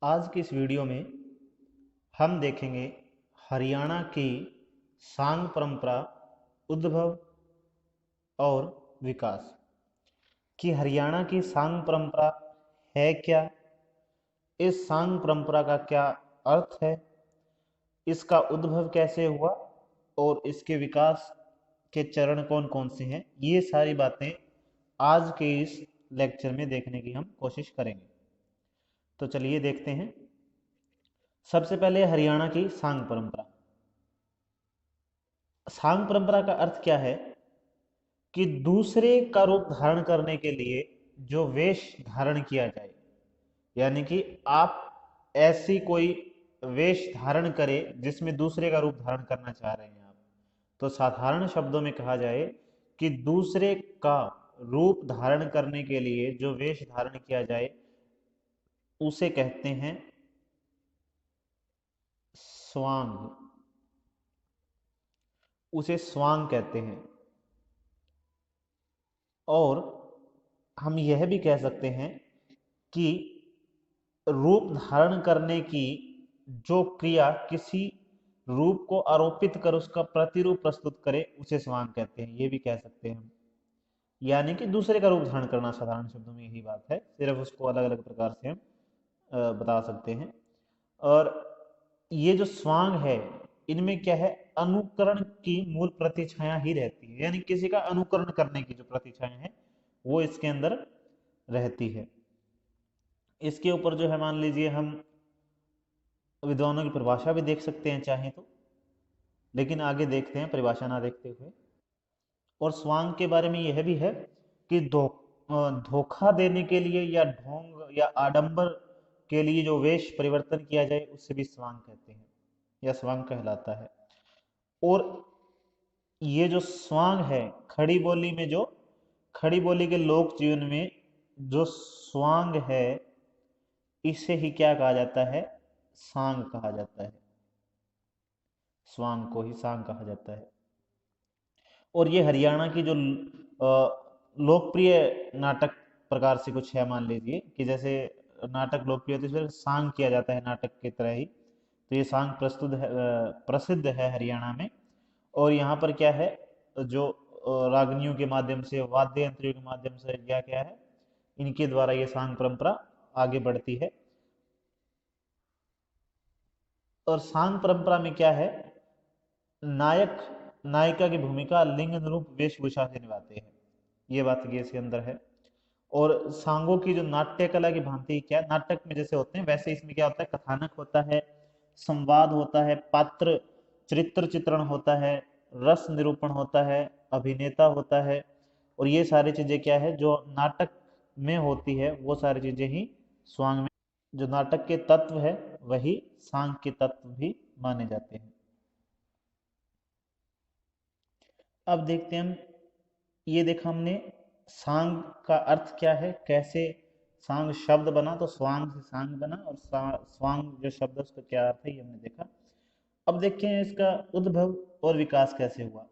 आज की इस वीडियो में हम देखेंगे हरियाणा की सांग परंपरा, उद्भव और विकास। कि हरियाणा की सांग परंपरा है क्या, इस सांग परंपरा का क्या अर्थ है, इसका उद्भव कैसे हुआ और इसके विकास के चरण कौन कौन से हैं, ये सारी बातें आज के इस लेक्चर में देखने की हम कोशिश करेंगे। तो चलिए देखते हैं। सबसे पहले हरियाणा की सांग परंपरा। सांग परंपरा का अर्थ क्या है कि दूसरे का रूप धारण करने के लिए जो वेश धारण किया जाए, यानी कि आप ऐसी कोई वेश धारण करें जिसमें दूसरे का रूप धारण करना चाह रहे हैं आप, तो साधारण शब्दों में कहा जाए कि दूसरे का रूप धारण करने के लिए जो वेश धारण किया जाए उसे कहते हैं स्वांग। उसे स्वांग कहते हैं। और हम यह भी कह सकते हैं कि रूप धारण करने की जो क्रिया किसी रूप को आरोपित कर उसका प्रतिरूप प्रस्तुत करे उसे स्वांग कहते हैं, ये भी कह सकते हैं हम। यानी कि दूसरे का रूप धारण करना, साधारण शब्दों में यही बात है, सिर्फ उसको अलग अलग प्रकार से हम बता सकते हैं। और ये जो स्वांग है, इनमें क्या है, अनुकरण की मूल प्रतिछाया ही रहती है, यानी किसी का अनुकरण करने की जो प्रतिछाया है वो इसके अंदर रहती है। इसके ऊपर जो है, मान लीजिए हम विद्वानों की परिभाषा भी देख सकते हैं चाहें तो, लेकिन आगे देखते हैं परिभाषा ना देखते हुए। और स्वांग के बारे में यह भी है कि धोखा देने के लिए या ढोंग या आडंबर के लिए जो वेश परिवर्तन किया जाए उसे भी स्वांग कहते हैं या स्वांग कहलाता है। और ये जो स्वांग है, खड़ी बोली में जो, खड़ी बोली के लोक जीवन में जो स्वांग है, इसे ही क्या कहा जाता है, सांग कहा जाता है। स्वांग को ही सांग कहा जाता है। और ये हरियाणा की जो लोकप्रिय नाटक प्रकार से कुछ है, मान लीजिए कि जैसे नाटक लोकप्रिय होते हैं सांग किया जाता है नाटक की तरह ही, तो ये सांग प्रसिद्ध है हरियाणा में। और यहाँ पर क्या है, जो रागनियों के माध्यम से, वाद्य यंत्रों के माध्यम से क्या क्या है, इनके द्वारा ये सांग परंपरा आगे बढ़ती है। और सांग परंपरा में क्या है, नायक नायिका की भूमिका लिंग अनुरूप वेशभूषा से निभाते हैं, ये बात ये इसके अंदर है। और सांगों की जो नाट्य कला की भांति, क्या नाटक में जैसे होते हैं वैसे इसमें क्या होता है, कथानक होता है, संवाद होता है, पात्र चरित्र चित्रण होता है, रस निरूपण होता है, अभिनेता होता है। और ये सारी चीजें क्या है जो नाटक में होती है, वो सारी चीजें ही स्वांग में, जो नाटक के तत्व है वही सांग के तत्व भी माने जाते हैं। अब देखते हैं हम, ये देखा हमने सांग का अर्थ क्या है, कैसे सांग शब्द बना, तो स्वांग से सांग बना, और स्वांग जो शब्द है उसका क्या अर्थ है ये हमने देखा। अब देखते हैं इसका उद्भव और विकास कैसे हुआ।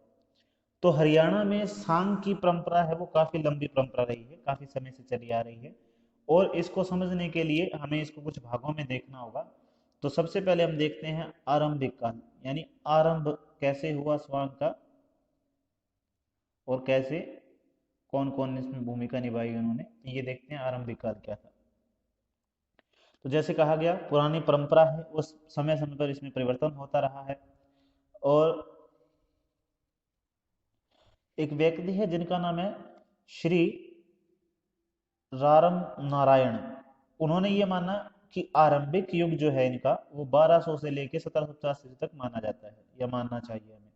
तो हरियाणा में सांग की परंपरा है वो काफी लंबी परंपरा रही है, काफी समय से चली आ रही है। और इसको समझने के लिए हमें इसको कुछ भागों में देखना होगा। तो सबसे पहले हम देखते हैं आरंभिक काल, यानी आरंभ कैसे हुआ स्वांग का, और कैसे कौन कौन ने इसमें भूमिका निभाई उन्होंने, तो ये देखते हैं आरंभिक काल क्या था। तो जैसे कहा गया, पुरानी परंपरा है, उस समय समय पर इसमें परिवर्तन होता रहा है। और एक व्यक्ति है जिनका नाम है श्री रारम नारायण। उन्होंने ये माना कि आरंभिक युग जो है इनका, वो 1200 से लेकर 1750 तक माना जाता है, या मानना चाहिए हमें।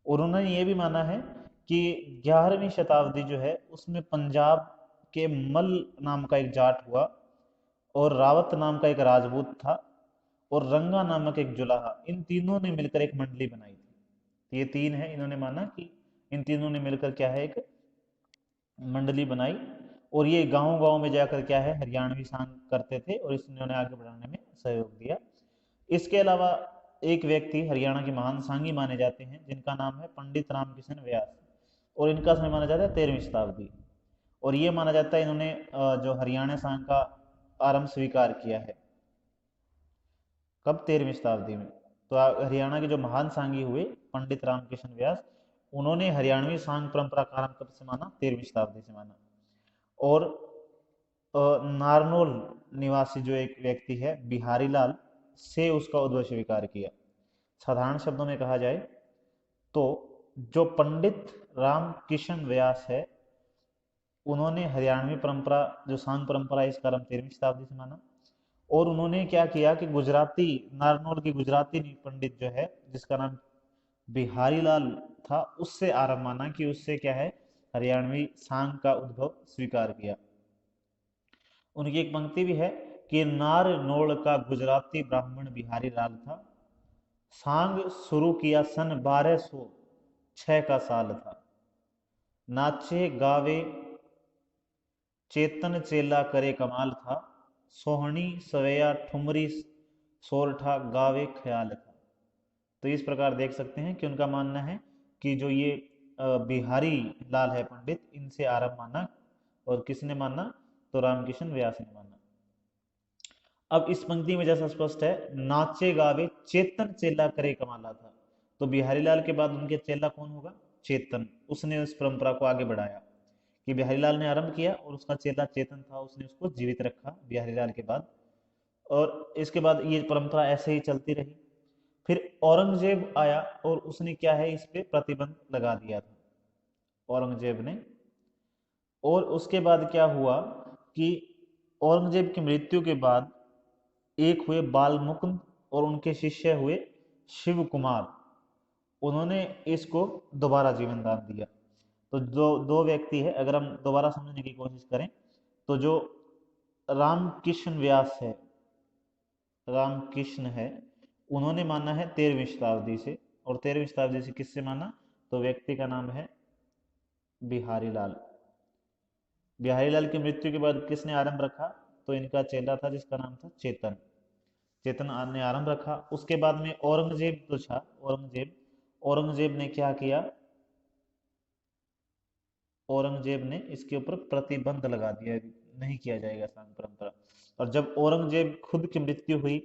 और उन्होंने ये भी माना है कि 11वीं शताब्दी जो है उसमें पंजाब के मल नाम का एक जाट हुआ, और रावत नाम का एक राजपूत था, और रंगा नामक एक जुलाहा, इन तीनों ने मिलकर एक मंडली बनाई थी। तो ये तीन है, इन्होंने माना कि इन तीनों ने मिलकर क्या है, एक मंडली बनाई। और ये गांव गांव में जाकर क्या है, हरियाणवी सांग करते थे, और इन्होंने आगे बढ़ाने में सहयोग दिया। इसके अलावा एक व्यक्ति हरियाणा के महान सांगी माने जाते हैं जिनका नाम है पंडित रामकिशन व्यास, और इनका समय माना जाता है 13वीं शताब्दी। और ये माना जाता है इन्होंने जो हरियाणा सांग का आरंभ स्वीकार किया है। कब? 13वीं शताब्दी में। तो हरियाणा के जो महान सांगी हुए पंडित रामकृष्ण व्यास, उन्होंने हरियाणवी सांग परंपरा का आरंभ कब से माना? 13वीं शताब्दी से माना। और नारनौल निवासी जो एक व्यक्ति है बिहारी लाल से उसका उद्भव स्वीकार किया। साधारण शब्दों में कहा जाए तो जो पंडित रामकिशन व्यास है, उन्होंने हरियाणवी परंपरा जो सांग परंपरा है इसका आरंभ 13वीं शताब्दी से माना। और उन्होंने क्या किया कि गुजराती, नारनौल की गुजराती पंडित जो है जिसका नाम बिहारी लाल था, उससे आरंभ माना कि उससे क्या है हरियाणवी सांग का उद्भव स्वीकार किया। उनकी एक पंक्ति भी है कि नारनौल का गुजराती ब्राह्मण बिहारी लाल था, सांग शुरू किया सन 1206 का साल था, नाचे गावे चेतन चेला करे कमाल था, सोहनी सवैया ठुमरी सोरठा गावे ख्याल था। तो इस प्रकार देख सकते हैं कि उनका मानना है कि जो ये बिहारी लाल है पंडित, इनसे आरंभ माना। और किसने माना? तो रामकिशन व्यास ने माना। अब इस पंक्ति में जैसा स्पष्ट है, नाचे गावे चेतन चेला करे कमाला था, तो बिहारी लाल के बाद उनके चेला कौन होगा? चेतन। उसने उस परंपरा को आगे बढ़ाया कि बिहारी लाल ने आरंभ किया और उसका चेला चेतन था, उसने उसको जीवित रखा बिहारी लाल के बाद। और इसके बाद ये परंपरा ऐसे ही चलती रही। फिर औरंगजेब आया और उसने क्या है इस पे प्रतिबंध लगा दिया था औरंगजेब ने। और उसके बाद क्या हुआ कि औरंगजेब की मृत्यु के बाद एक हुए बाल मुकुंद और उनके शिष्य हुए शिव कुमार, उन्होंने इसको दोबारा जीवन दान दिया। तो जो दो व्यक्ति है, अगर हम दोबारा समझने की कोशिश करें तो जो रामकृष्ण व्यास है, रामकृष्ण है, उन्होंने माना है 13वीं शताब्दी से। और 13वीं शताब्दी से किससे माना? तो व्यक्ति का नाम है बिहारी लाल। बिहारी लाल की मृत्यु के बाद किसने आरंभ रखा? तो इनका चेला था जिसका नाम था चेतन। चेतन ने आरंभ रखा। उसके बाद में औरंगजेब जो था, औरंगजेब ने क्या किया? औरंगजेब ने इसके ऊपर प्रतिबंध लगा दिया, नहीं किया जाएगा सांग परंपरा। और जब औरंगजेब खुद की मृत्यु हुई,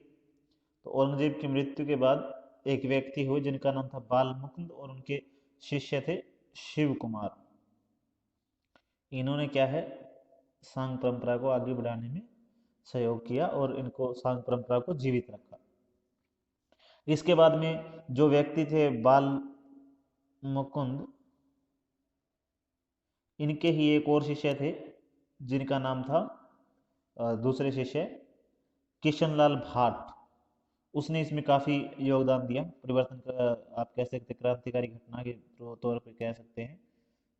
तो औरंगजेब की मृत्यु के बाद एक व्यक्ति हुए जिनका नाम था बाल मुकुंद और उनके शिष्य थे शिव कुमार। इन्होंने क्या है सांग परंपरा को आगे बढ़ाने में सहयोग किया और इनको सांग परंपरा को जीवित रखा। इसके बाद में जो व्यक्ति थे बाल मुकुंद, इनके ही एक और शिष्य थे जिनका नाम था दूसरे शिष्य किशनलाल भाट। उसने इसमें काफ़ी योगदान दिया, परिवर्तन का आप कह सकते, क्रांतिकारी घटना के तौर पर कह सकते हैं।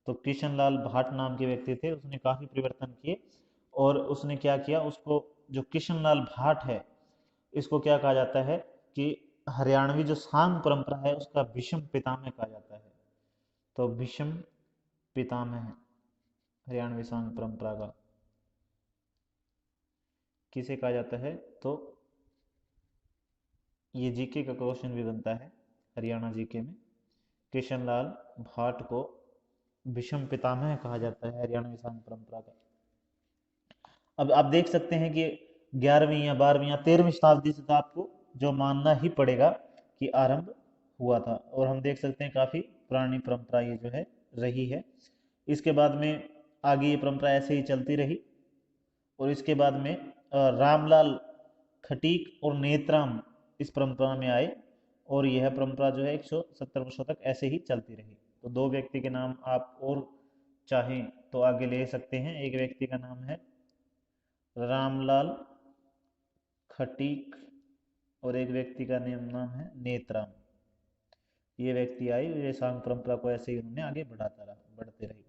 तो किशनलाल भाट नाम के व्यक्ति थे, उसने काफ़ी परिवर्तन किए। और उसने क्या किया, उसको जो किशनलाल भाट है, इसको क्या कहा जाता है कि हरियाणवी जो सांग परंपरा है उसका विषम पितामह कहा जाता है। तो विषम पितामह है हरियाणवी सांग परंपरा का किसे कहा जाता है? तो ये जीके का क्वेश्चन भी बनता है हरियाणा जीके में। किशनलाल भाट को विषम पितामह कहा जाता है हरियाणवी सांग परंपरा का। अब आप देख सकते हैं कि 11वीं या 12वीं या 13वीं शताब्दी से तो आपको जो मानना ही पड़ेगा कि आरंभ हुआ था। और हम देख सकते हैं काफ़ी पुरानी परंपरा ये जो है रही है। इसके बाद में आगे ये परंपरा ऐसे ही चलती रही। और इसके बाद में रामलाल खटीक और नेत्राम इस परंपरा में आए और यह परंपरा जो है 170 वर्षों तक ऐसे ही चलती रही। तो दो व्यक्ति के नाम आप और चाहें तो आगे ले सकते हैं। एक व्यक्ति का नाम है रामलाल खटीक और एक व्यक्ति का नाम है नेत्राम। ये व्यक्ति आए, ये सांग परंपरा को ऐसे ही उन्होंने आगे बढ़ते रहे।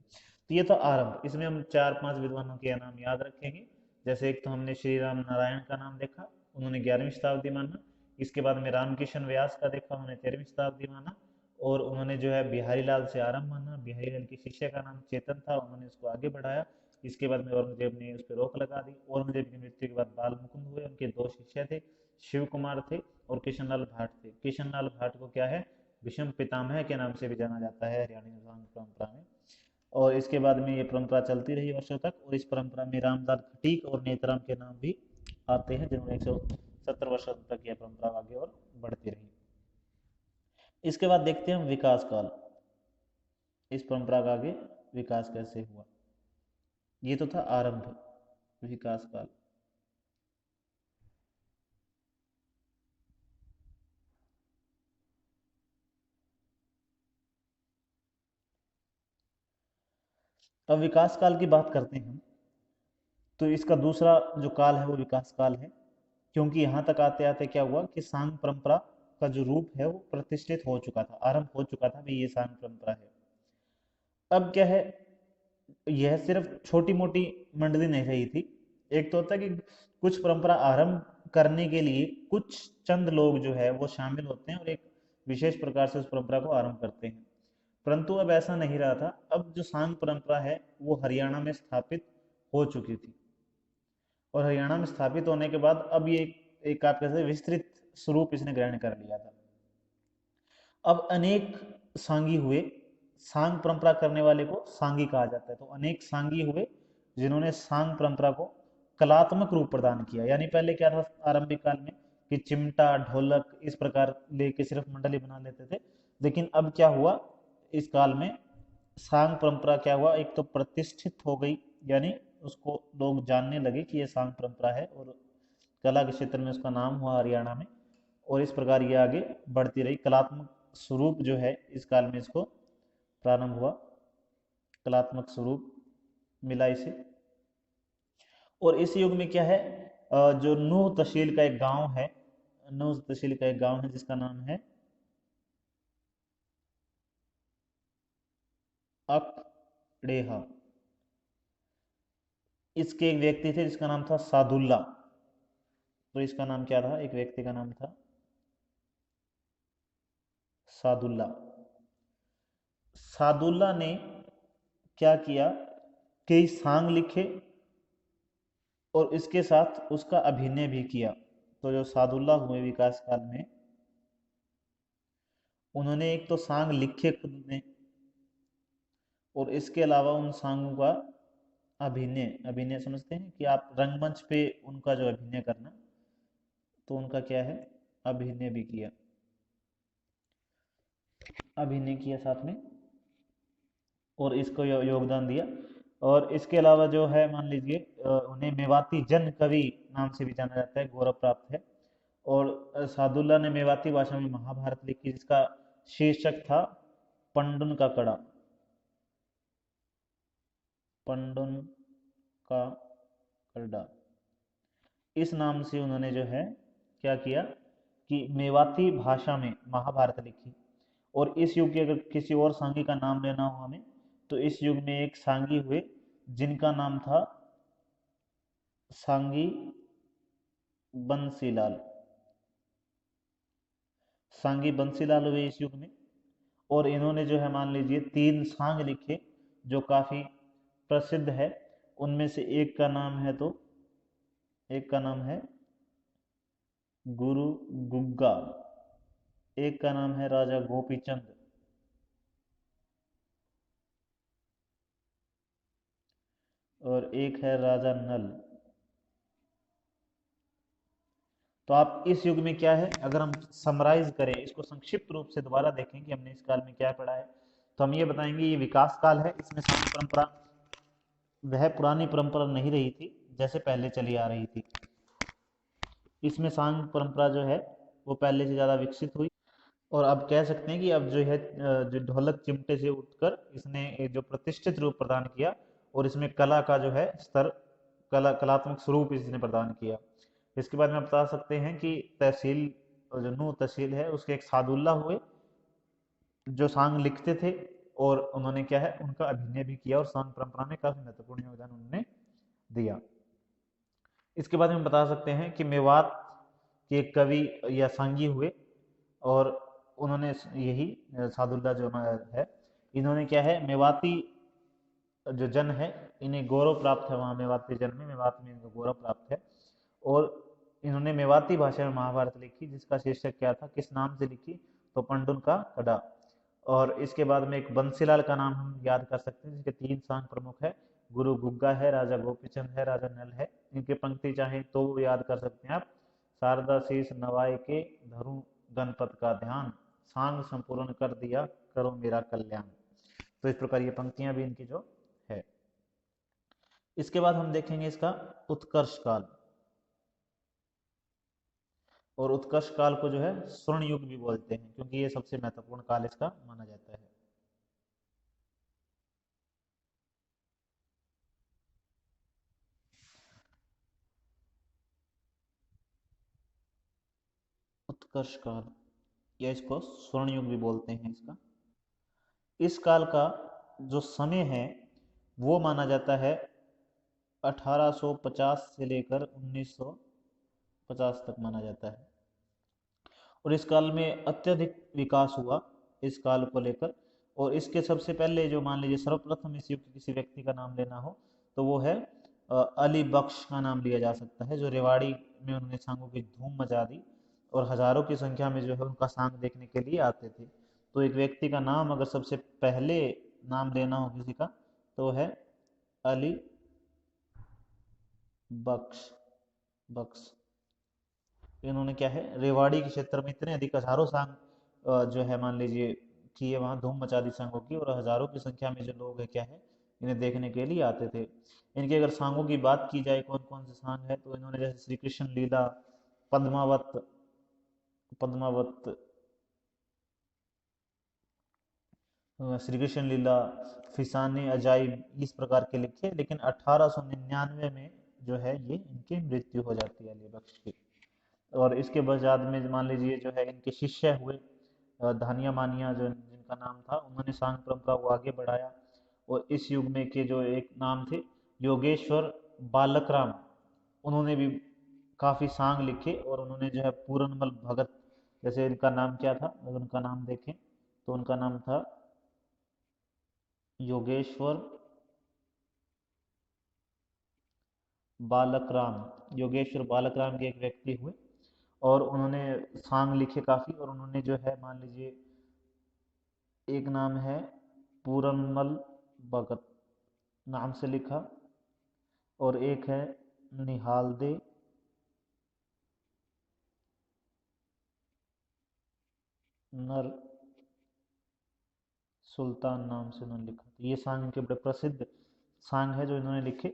तो ये तो आरंभ। इसमें हम 4-5 विद्वानों के नाम याद रखेंगे। जैसे एक तो हमने श्री राम नारायण का नाम देखा, उन्होंने 11वीं शताब्दी माना। इसके बाद में रामकिशन व्यास का देखा, उन्होंने 13वीं शताब्दी माना। और उन्होंने जो है बिहारी लाल से आरंभ माना। बिहारी लाल के शिष्य का नाम चेतन था, उन्होंने उसको आगे बढ़ाया। इसके बाद में औरंगजेब ने उस पर रोक लगा दी। औरंगजेब की मृत्यु के बाद बाल मुकुंद हुए, उनके दो शिष्य थे, शिव कुमार थे और किशनलाल भाट थे। किशनलाल भाट को क्या है, विषम पितामह के नाम से भी जाना जाता है हरियाणवी सांग परंपरा में। और इसके बाद में ये परंपरा चलती रही वर्षों तक। और इस परंपरा में रामलाल खटीक और नेत्राम के नाम भी आते हैं जिन्होंने 70 वर्षों तक यह परंपरा आगे और बढ़ती रही। इसके बाद देखते हैं विकास काल, इस परंपरा का आगे विकास कैसे हुआ। ये तो था आरंभ, विकास काल। अब विकास काल की बात करते हैं तो इसका दूसरा जो काल है वो विकास काल है, क्योंकि यहाँ तक आते आते क्या हुआ कि सांग परंपरा का जो रूप है वो प्रतिष्ठित हो चुका था, आरंभ हो चुका था भी, ये सांग परंपरा है। अब क्या है, यह सिर्फ छोटी मोटी मंडली नहीं रही थी। एक तो होता है कि कुछ परंपरा आरंभ करने के लिए कुछ चंद लोग जो है वो शामिल होते हैं और एक विशेष प्रकार से उस परंपरा को आरंभ करते हैं, परंतु अब ऐसा नहीं रहा था। अब जो सांग परंपरा है वो हरियाणा में स्थापित हो चुकी थी, और हरियाणा में स्थापित होने के बाद अब ये एक आप कह सकते विस्तृत स्वरूप इसने ग्रहण कर लिया था। अब अनेक सांगी हुए, सांग परंपरा करने वाले को सांगी कहा जाता है, तो अनेक सांगी हुए जिन्होंने सांग परंपरा को कलात्मक रूप प्रदान किया। यानी पहले क्या था आरंभिक काल में कि चिमटा ढोलक इस प्रकार लेके सिर्फ मंडली बना लेते थे, लेकिन अब क्या हुआ इस काल में, सांग परंपरा क्या हुआ, एक तो प्रतिष्ठित हो गई, यानी उसको लोग जानने लगे कि ये सांग परंपरा है, और कला के क्षेत्र में उसका नाम हुआ हरियाणा में, और इस प्रकार ये आगे बढ़ती रही। कलात्मक स्वरूप जो है इस काल में इसको प्रारंभ हुआ, कलात्मक स्वरूप मिला इसे। और इस युग में क्या है, जो नूह तहसील का एक गांव है, नूह तहसील का एक गांव है जिसका नाम है अकड़ेहा। इसके एक व्यक्ति थे जिसका नाम था सादुल्ला। तो इसका नाम क्या था, एक व्यक्ति का नाम था सादुल्ला। सादुल्ला ने क्या किया, कई सांग लिखे और इसके साथ उसका अभिनय भी किया। तो जो सादुल्ला हुए विकास काल में, उन्होंने एक तो सांग लिखे खुद ने, और इसके अलावा उन सांगों का अभिनय, अभिनय समझते हैं कि आप रंगमंच पे उनका जो अभिनय करना, तो उनका क्या है अभिनय भी किया, अभिनय किया साथ में, और इसको योगदान दिया। और इसके अलावा जो है मान लीजिए उन्हें मेवाती जन कवि नाम से भी जाना जाता है, गौरव प्राप्त है। और सादुल्ला ने मेवाती भाषा में महाभारत लिखी जिसका शीर्षक था पंडुन का कड़ा, पंडुन का कड़ा, इस नाम से उन्होंने जो है क्या किया कि मेवाती भाषा में महाभारत लिखी। और इस युग के अगर किसी और सांगी का नाम लेना हो हमें, तो इस युग में एक सांगी हुए जिनका नाम था सांगी बंसीलाल, सांगी बंसीलाल हुए इस युग में। और इन्होंने जो है मान लीजिए 3 सांग लिखे जो काफी प्रसिद्ध है। उनमें से एक का नाम है, तो एक का नाम है गुरु गुग्गा, एक का नाम है राजा गोपीचंद, और एक है राजा नल। तो आप इस युग में क्या है, अगर हम समराइज करें इसको, संक्षिप्त रूप से दोबारा देखें कि हमने इस काल में क्या पढ़ा है, तो हम ये बताएंगे ये विकास काल है। इसमें सांग परंपरा वह पुरानी परंपरा नहीं रही थी जैसे पहले चली आ रही थी। इसमें सांग परंपरा जो है वो पहले से ज्यादा विकसित हुई, और अब कह सकते हैं कि अब जो है जो ढोलक चिमटे से उठकर इसने एक जो प्रतिष्ठित रूप प्रदान किया, और इसमें कला का जो है स्तर, कलात्मक स्वरूप इसने प्रदान किया। इसके बाद में बता सकते हैं कि तहसील, जो नूह तहसील है उसके एक सादुल्ला हुए जो सांग लिखते थे, और उन्होंने क्या है उनका अभिनय भी किया, और सांग परंपरा में काफी महत्वपूर्ण योगदान उन्होंने दिया। इसके बाद में बता सकते हैं कि मेवात के कवि या सांगी हुए, और उन्होंने यही सादुल्ला जो है, इन्होंने क्या है मेवाती जो जन है इन्हें गौरव प्राप्त है, वहाँ मेवाती जन में, मेवात में इनको गौरव प्राप्त है। और इन्होंने मेवाती भाषा में महाभारत लिखी जिसका शीर्षक क्या था, किस नाम से लिखी, तो पंडुन का कड़ा। और इसके बाद में एक बंसीलाल का नाम हम याद कर सकते हैं जिसके 3 सांग प्रमुख है, गुरु गुग्गा है, राजा गोपीचंद है, राजा नल है। इनके पंक्ति चाहे तो याद कर सकते हैं आप, शारदा शीस नवाए के धरूं गणपत का ध्यान, सांग संपूर्ण कर दिया करो मेरा कल्याण। तो इस प्रकार ये पंक्तियां भी इनकी जो है। इसके बाद हम देखेंगे इसका उत्कर्ष काल। और उत्कर्ष काल को जो है स्वर्ण युग भी बोलते हैं, क्योंकि ये सबसे महत्वपूर्ण काल इसका माना जाता है। उत्कर्ष काल या इसको स्वर्ण युग भी बोलते हैं इसका। इस काल का जो समय है वो माना जाता है 1850 से लेकर 1950 तक माना जाता है। और इस काल में अत्यधिक विकास हुआ इस काल को लेकर। और इसके सबसे पहले जो मान लीजिए सर्वप्रथम इस युग के किसी व्यक्ति का नाम लेना हो तो वो है अली बख्श का नाम लिया जा सकता है, जो रेवाड़ी में उन्होंने सांगों की धूम मचा दी और हजारों की संख्या में जो है उनका सांग देखने के लिए आते थे। तो एक व्यक्ति का नाम अगर सबसे पहले नाम लेना हो किसी का तो है अली बख्श। बख्श इन्होंने क्या है रेवाड़ी के क्षेत्र में इतने अधिक हजारों सांग जो है मान लीजिए कि ये वहाँ धूम मचा दी सांगों की, और हजारों की संख्या में जो लोग है क्या है इन्हें देखने के लिए आते थे। इनके अगर सांगों की बात की जाए कौन कौन से सांग है तो इन्होंने जैसे श्री कृष्ण लीला, पद्मावत, पद्मावत श्री कृष्ण लीला, फिसाने अजाइब इस प्रकार के लिखे। लेकिन 1899 में जो है ये इनकी मृत्यु हो जाती है अली बख्श की। और इसके बाद में मान लीजिए जो है इनके शिष्य हुए धानिया मानिया जो जिनका नाम था, उन्होंने सांग परंपरा को आगे बढ़ाया। और इस युग में के जो एक नाम थे योगेश्वर बालकराम, उन्होंने भी काफी सांग लिखे। और उन्होंने जो है पूरनमल भगत, जैसे इनका नाम क्या था अगर उनका नाम देखें तो उनका नाम था योगेश्वर बालक राम। योगेश्वर बालक राम के एक व्यक्ति हुए और उन्होंने सांग लिखे काफी। और उन्होंने जो है मान लीजिए एक नाम है पूरनमल भगत नाम से लिखा, और एक है निहाल दे नर सुल्तान नाम से उन्होंने लिखा। तो ये सांग इनके बड़े प्रसिद्ध सांग है जो इन्होंने लिखे।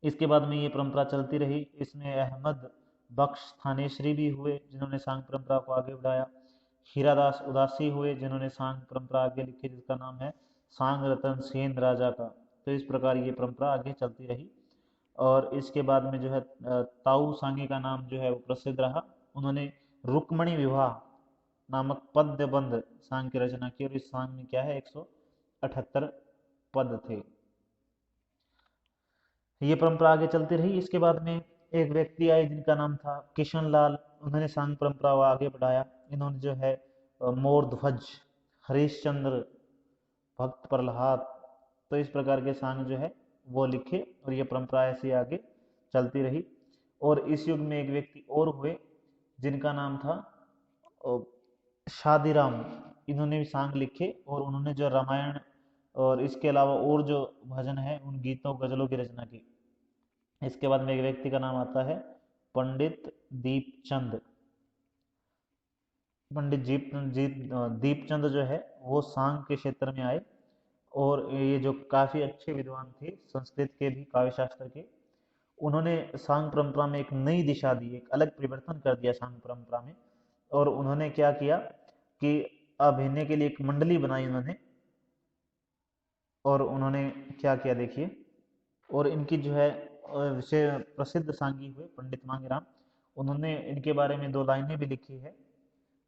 इसके बाद में ये परंपरा चलती रही। इसमें अहमद बख्श थानेश्वरी भी हुए जिन्होंने सांग परंपरा को आगे बढ़ाया। हीरादास उदासी हुए जिन्होंने सांग परंपरा आगे लिखी, जिसका नाम है सांग रतन सेन राजा का। तो इस प्रकार ये परंपरा आगे चलती रही। और इसके बाद में जो है ताऊ सांगे का नाम जो है वो प्रसिद्ध रहा। उन्होंने रुक्मणी विवाह नामक पद्य बंध सांग की रचना की, और इस सांग में क्या है 178 पद थे। ये परंपरा आगे चलती रही। इसके बाद में एक व्यक्ति आए जिनका नाम था किशन लाल, उन्होंने सांग परंपरा को आगे बढ़ाया। इन्होंने जो है मोर ध्वज, हरिश्चंद्र, भक्त प्रहलाद, तो इस प्रकार के सांग जो है वो लिखे। और ये परंपरा ऐसे आगे चलती रही। और इस युग में एक व्यक्ति और हुए जिनका नाम था शादीराम। इन्होंने भी सांग लिखे और उन्होंने जो रामायण और इसके अलावा और जो भजन है उन गीतों गजलों की रचना की। इसके बाद में एक व्यक्ति का नाम आता है पंडित दीपचंद। पंडित दीपचंद जो है वो सांग के क्षेत्र में आए, और ये जो काफी अच्छे विद्वान थे संस्कृत के भी, काव्य शास्त्र के। उन्होंने सांग परंपरा में एक नई दिशा दी, एक अलग परिवर्तन कर दिया सांग परंपरा में। और उन्होंने क्या किया कि अभिनय के लिए एक मंडली बनाई उन्होंने। और उन्होंने क्या किया देखिए, और इनकी जो है विषय प्रसिद्ध सांगी हुए पंडित मांगेराम, उन्होंने इनके बारे में दो लाइनें भी लिखी है।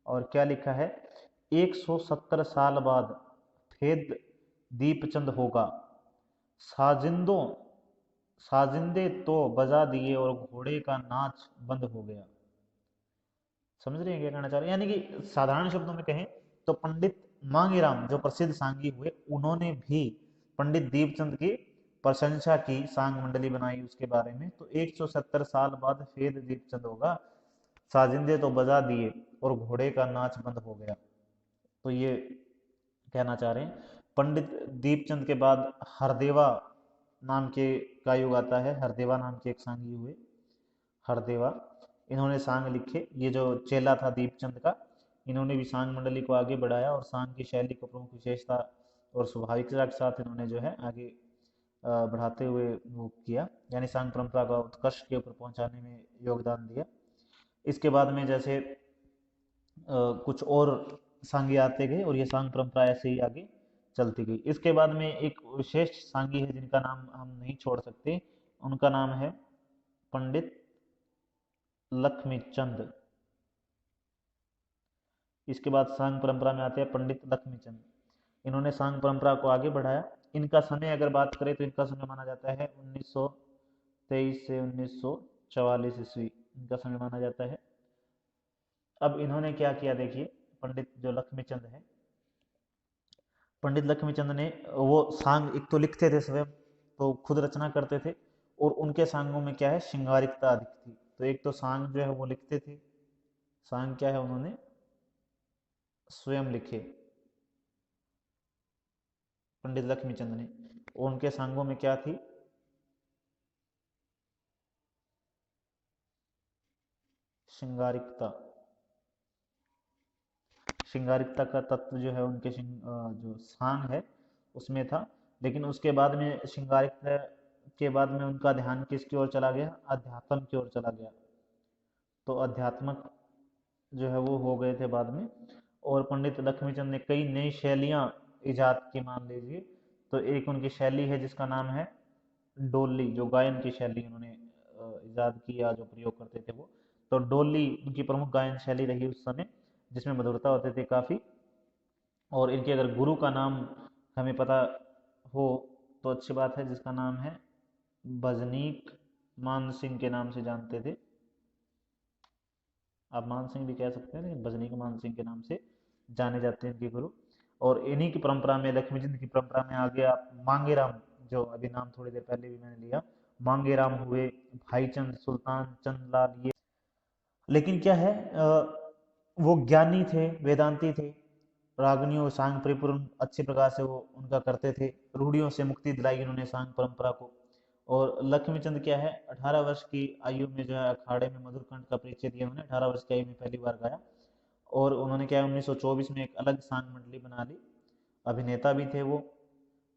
और क्या लिखा है, 170 साल बाद फेद दीपचंद होगा, साजिंदों साजिंदे तो बजा दिए और घोड़े का नाच बंद हो गया। समझ रहे हैं क्या कहना चाह रहे हैं? यानी कि साधारण शब्दों में कहें तो पंडित मांगेराम जो प्रसिद्ध सांगी हुए, उन्होंने भी पंडित दीपचंद की प्रशंसा की, सांग मंडली बनाई उसके बारे में। तो 170 साल बाद फेद दीपचंद होगा, साजिंदे तो बजा दिए और घोड़े का नाच बंद हो गया। तो ये कहना चाह रहे हैं। पंडित दीपचंद के बाद हरदेवा नाम के का युग आता है। हरदेवा नाम के एक सांगी हुए, हरदेवा। इन्होंने सांग लिखे। ये जो चेला था दीपचंद का, इन्होंने भी सांग मंडली को आगे बढ़ाया और सांग की शैली को प्रमुख विशेषता और स्वाभाविकता के साथ इन्होंने जो है आगे बढ़ाते हुए वो किया, यानी सांग परंपरा का उत्कर्ष के ऊपर पहुंचाने में योगदान दिया। इसके बाद में जैसे कुछ और सांगे आते गए और ये सांग परंपरा ऐसे ही आगे चलती गई। इसके बाद में एक विशेष सांगी है जिनका नाम हम नहीं छोड़ सकते, उनका नाम है पंडित लक्ष्मी चंद। इसके बाद सांग परंपरा में आते हैं पंडित लक्ष्मी चंद। इन्होंने सांग परंपरा को आगे बढ़ाया। इनका समय अगर बात करें तो इनका समय माना जाता है 1923 से 1944 ईस्वी, इनका समय माना जाता है। अब इन्होंने क्या किया देखिए, पंडित जो लक्ष्मी चंद है, पंडित लक्ष्मी चंद ने वो सांग एक तो लिखते थे स्वयं, तो खुद रचना करते थे, और उनके सांगों में क्या है, श्रृंगारिकता अधिक थी। तो एक तो सांग जो है वो लिखते थे, सांग क्या है उन्होंने स्वयं लिखे पंडित लक्ष्मी चंद ने, और उनके सांगों में क्या थी, श्रृंगारिकता। श्रृंगारिकता का तत्व जो है उनके जो सांग है उसमें था। लेकिन उसके बाद में श्रृंगारिकता के बाद में उनका ध्यान किसकी ओर चला गया, अध्यात्म की ओर चला गया। तो अध्यात्मक जो है वो हो गए थे बाद में। और पंडित लक्ष्मीचंद ने कई नई शैलियां इजाद की, मान लीजिए। तो एक उनकी शैली है जिसका नाम है डोली, जो गायन की शैली उन्होंने इजाद की या जो प्रयोग करते थे वो। तो डोली उनकी प्रमुख गायन शैली रही उस समय, जिसमें मधुरता होते थे काफ़ी। और इनके अगर गुरु का नाम हमें पता हो तो अच्छी बात है, जिसका नाम है भजनीक मान सिंह के नाम से जानते थे। आप मान सिंह भी कह सकते हैं, लेकिन भजनीक मान सिंह के नाम से जाने जाते हैं इनके गुरु। और इन्हीं की परंपरा में, लक्ष्मीचंद की परंपरा में आ गया मांगेराम, जो अभी नाम थोड़ी देर पहले भी मैंने लिया, मांगेराम हुए, भाईचंद, सुल्तान चंद लाल, ये। लेकिन क्या है, वो ज्ञानी थे, वेदांती थे, रागनियों सांग परिपूर्ण अच्छे प्रकार से वो उनका करते थे। रूढ़ियों से मुक्ति दिलाई उन्होंने सांग परंपरा को। और लक्ष्मीचंद क्या है, 18 वर्ष की आयु में जो है अखाड़े में मधुरकंठ का परिचय दिया उन्होंने, 18 वर्ष की आयु में पहली बार गाया। और उन्होंने क्या है 1924 में एक अलग सांग मंडली बना ली, अभिनेता भी थे वो।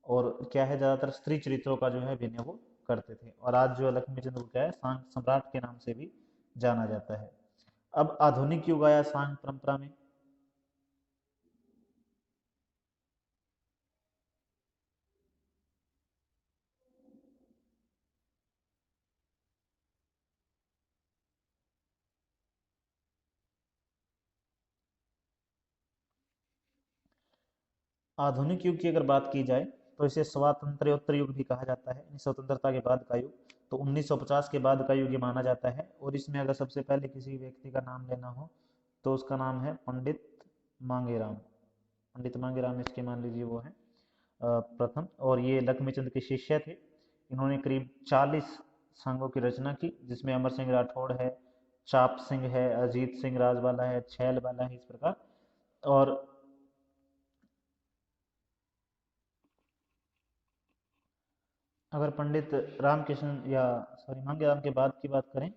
और क्या है, ज्यादातर स्त्री चरित्रों का जो है अभिनय वो करते थे। और आज जो लक्ष्मीचंद को क्या है, सांग सम्राट के नाम से भी जाना जाता है। अब आधुनिक युग आया सांग परंपरा में। आधुनिक युग की अगर बात की जाए तो इसे स्वातंत्र्योत्तर युग भी कहा जाता है, यानी स्वतंत्रता के बाद का युग। तो 1950 के बाद का युग ये माना जाता है। और इसमें अगर सबसे पहले किसी व्यक्ति का नाम लेना हो तो उसका नाम है पंडित मांगेराम। पंडित मांगेराम इसके मान लीजिए वो है प्रथम, और ये लक्ष्मीचंद के शिष्य थे। इन्होंने करीब 40 सांगों की रचना की, जिसमें अमर सिंह राठौड़ है, चाप सिंह है, अजीत सिंह राजवाला है, छैल वाला है, इस प्रकार। और अगर पंडित रामकृष्ण या सॉरी मांगेराम के बाद की बात करें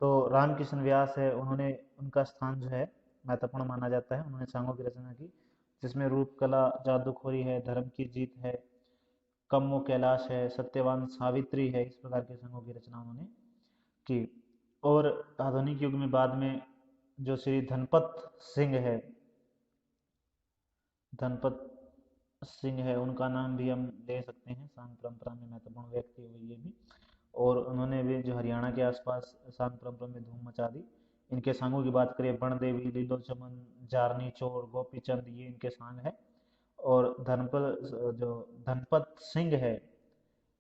तो रामकृष्ण व्यास है, उन्होंने, उनका स्थान जो है महत्वपूर्ण माना जाता है। उन्होंने सांगों की रचना की, जिसमें रूप कला जादूखोरी है, धर्म की जीत है, कम्मो कैलाश है, सत्यवान सावित्री है, इस प्रकार के संघों की रचना उन्होंने की। और आधुनिक युग में बाद में जो श्री धनपत सिंह है, धनपत सिंह है, उनका नाम भी हम ले सकते हैं, सांग परंपरा में महत्वपूर्ण व्यक्ति हुए ये भी। और उन्होंने भी जो हरियाणा के आसपास सांग परंपरा में धूम मचा दी। इनके सांगों की बात करें, बण देवी, लीलो चमन, जारनी चोर, गोपी चंद, ये इनके सांग है। और धनपत जो धनपत सिंह है,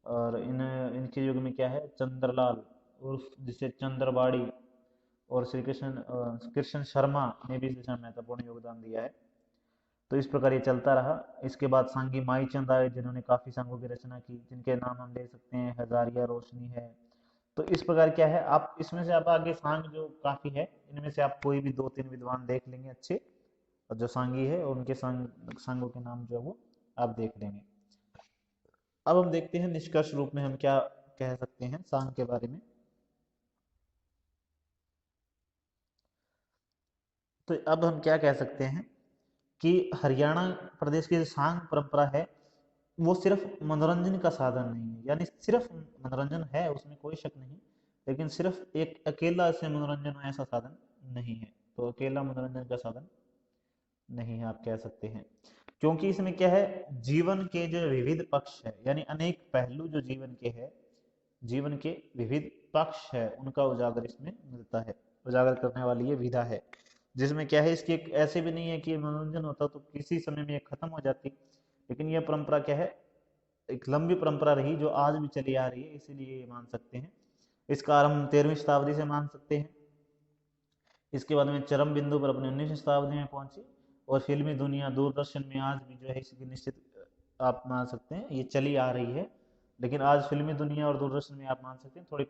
और इनके युग में क्या है, चंद्रलाल उर्फ जिसे चंद्रबाड़ी और श्री कृष्ण कृष्ण शर्मा ने भी इसमें महत्वपूर्ण योगदान दिया है। तो इस प्रकार ये चलता रहा। इसके बाद सांगी माईचंद आए, जिन्होंने काफी सांगों की रचना की, जिनके नाम हम ले सकते हैं, हजारिया रोशनी है। तो इस प्रकार क्या है, आप इसमें से आप आगे सांग जो काफी है, इनमें से आप कोई भी दो तीन विद्वान देख लेंगे अच्छे, और जो सांगी है उनके सांगों के नाम जो है वो आप देख लेंगे। अब हम देखते हैं निष्कर्ष रूप में हम क्या कह सकते हैं सांग के बारे में। तो अब हम क्या कह सकते हैं कि हरियाणा प्रदेश की जो सांग परंपरा है वो सिर्फ मनोरंजन का साधन नहीं है, यानी सिर्फ मनोरंजन है उसमें कोई शक नहीं, लेकिन सिर्फ एक अकेला से मनोरंजन हो ऐसा साधन नहीं है। तो अकेला मनोरंजन का साधन नहीं है आप कह सकते हैं, क्योंकि इसमें क्या है, जीवन के जो विविध पक्ष है यानी अनेक पहलू जो जीवन के है, जीवन के विविध पक्ष है उनका उजागर इसमें मिलता है, उजागर करने वाली ये विधा है, जिसमें क्या है इसकी एक ऐसे भी नहीं है कि मनोरंजन होता तो किसी समय में ये खत्म हो जाती, लेकिन यह परंपरा क्या है, एक लंबी परंपरा रही जो आज भी चली आ रही है, इसीलिए ये मान सकते हैं। इसका आरंभ 13वीं शताब्दी से मान सकते हैं, इसके बाद में चरम बिंदु पर अपने 19वीं शताब्दी में पहुंची, और फिल्मी दुनिया दूरदर्शन में आज भी जो है इसकी निश्चित आप मान सकते हैं ये चली आ रही है, लेकिन आज फिल्मी दुनिया और दूरदर्शन में आप मान सकते हैं थोड़ी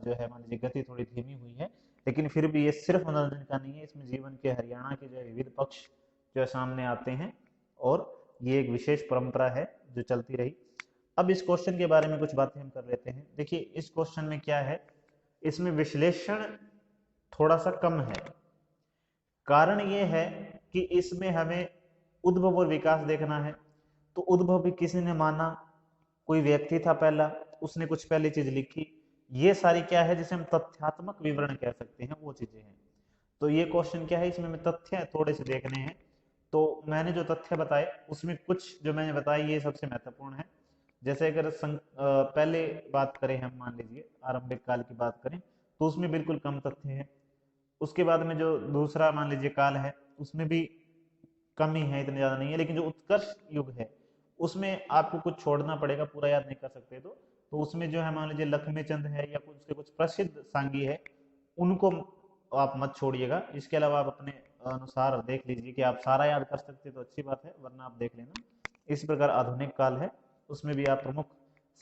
जो है मान लीजिए गति थोड़ी धीमी हुई है, लेकिन फिर भी ये सिर्फ मनोरंजन का नहीं है, इसमें जीवन के हरियाणा के जो है विविध पक्ष जो है सामने आते हैं, और ये एक विशेष परंपरा है जो चलती रही। अब इस क्वेश्चन के बारे में कुछ बातें हम कर लेते हैं। देखिए इस क्वेश्चन में क्या है, इसमें विश्लेषण थोड़ा सा कम है, कारण ये है कि इसमें हमें उद्भव और विकास देखना है। तो उद्भव भी किसी ने माना, कोई व्यक्ति था पहला, उसने कुछ पहली चीज लिखी, ये सारी क्या है जिसे हम तथ्यात्मक विवरण कह सकते हैं, वो चीजें हैं। तो ये क्वेश्चन क्या है, इसमें हमें तथ्य थोड़े से देखने हैं। तो मैंने जो तथ्य बताए उसमें कुछ जो मैंने बताई ये सबसे महत्वपूर्ण है। जैसे अगर पहले बात करें, हम मान लीजिए आरंभिक काल की बात करें तो उसमें बिल्कुल कम तथ्य है। उसके बाद में जो दूसरा मान लीजिए काल है उसमें भी कम ही है, इतने ज्यादा नहीं है, लेकिन जो उत्कर्ष युग है उसमें आपको कुछ छोड़ना पड़ेगा, पूरा याद नहीं कर सकते तो उसमें जो है मान लीजिए लक्ष्मी चंद है या कुछ उसके कुछ प्रसिद्ध सांगी है, उनको आप मत छोड़िएगा। इसके अलावा आप अपने अनुसार देख लीजिए कि आप सारा याद कर सकते तो अच्छी बात है, वरना आप देख लेना। इस प्रकार आधुनिक काल है उसमें भी आप प्रमुख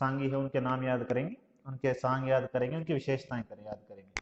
सांगी है उनके नाम याद करेंगे, उनके सांग याद करेंगे, उनकी विशेषताएं याद करेंगे।